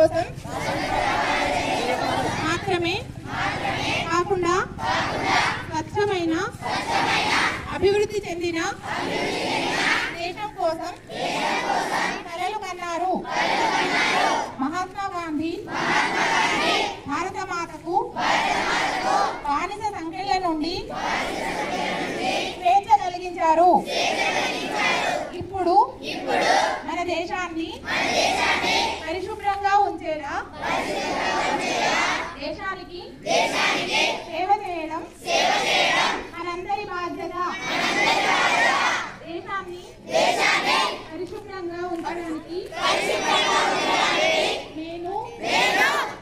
కోసం మాత్రమే కాకుండా స్వచ్ఛమైన అభివృద్ధి చెందిన దేశం కోసం కలలు కన్నారు. మహాత్మా గాంధీ భారత మాతకు బానిస సంఖ్యల నుండి స్వేచ్ఛ కలిగించారు. ఇప్పుడు మన దేశాన్ని పరిశుభ్రంగా ఉంచేలా దేశానికి సేవ చేయడం మనందరి బాధ్యత. దేశాన్ని పరిశుభ్రంగా ఉంచడానికి నేను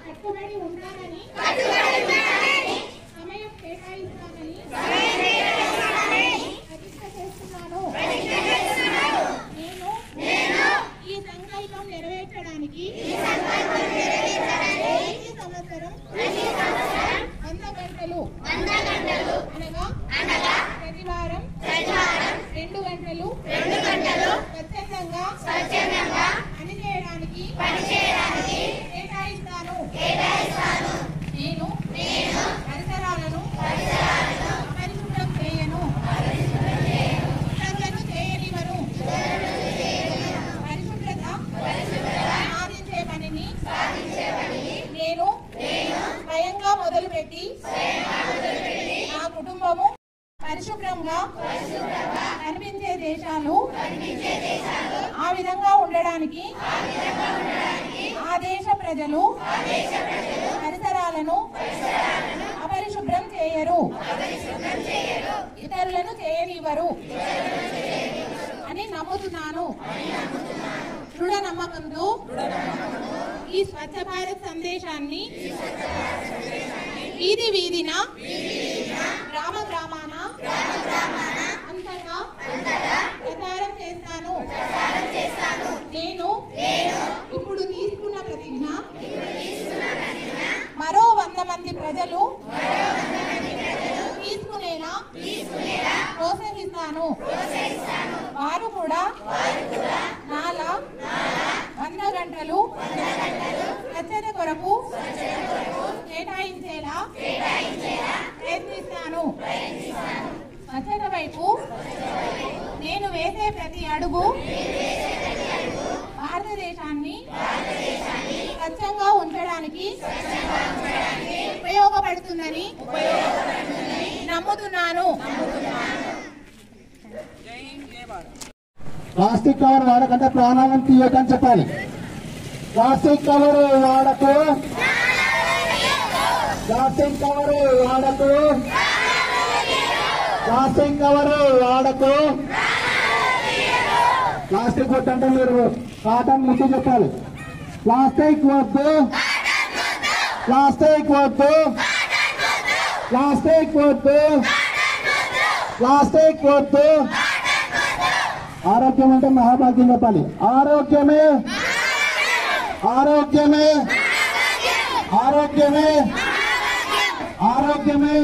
కట్టుబడి ఉంటానని సమయం కేటాయిస్తానని ప్రతిజ్ఞ చేస్తున్నాను. నేను ఈ సంకల్పం నెరవేర్చడానికి ప్రతి సంవత్సరం 100 గంటలు అనగా ప్రతి వారం 2 గంటలు స్వచ్ఛందంగా పనిచేయడానికి కేటాయిస్తాను. నేను పరిసరాలను అపరిశుభ్రం చేయను. ఇతరులను చేయనివ్వను. పరిశుభ్రత సాధించే పనిని నేను స్వయంగా మొదలుపెట్టి నా కుటుంబము పరిశుభ్రంగా కనిపించే దేశాలు ఆ విధంగా ఉండడానికి ఆ దేశ ప్రజలు పరిసరాలను అపరిశుభ్రం చేయరు, ఇతరులను చేయనివ్వరు అని నమ్ముతున్నాను. దృఢ నమ్మకంతో ఈ స్వచ్ఛ భారత్ సందేశాన్ని వీధి వీధిన గ్రామ గ్రామాన అంతటా ప్రచారం చేస్తాను. నేను ఇప్పుడు తీసుకున్న ప్రతిజ్ఞ మరో 100 మంది ప్రజలు తీసుకునేలా ప్రోత్సహిస్తాను. వారు కూడా నాలా 100 గంటలు స్వచ్ఛత కొరకు కేటాయించేలా ప్రయత్నిస్తాను. స్వచ్ఛత వైపు నేను వేసే ప్రతి అడుగు భారతదేశాన్ని స్వచ్ఛంగా ఉంచడానికి ఉపయోగపడుతుందని నమ్ముతున్నాను. ప్లాస్టిక్ కవర్ వాడకంటే ప్రాణాలను తీయకని చెప్పాలి. ప్లాస్టిక్ కవర్ వాడకు, ప్లాస్టిక్ కవర్ వాడకు, ప్లాస్టిక్ కవర్ వాడకు. ప్లాస్టిక్ వద్దంటే మీరు కాటన్ ముద్దు చెప్పాలి. ప్లాస్టిక్ వద్దు, ప్లాస్టిక్ వద్దు, ప్లాస్టిక్ వద్దు, ప్లాస్టిక్ వద్దు. ఆరోగ్యం అంటే మహాభాగ్యం చెప్పాలి. ఆరోగ్యమే ఆరోగ్యమే ఆరోగ్యమే ఆరోగ్యమే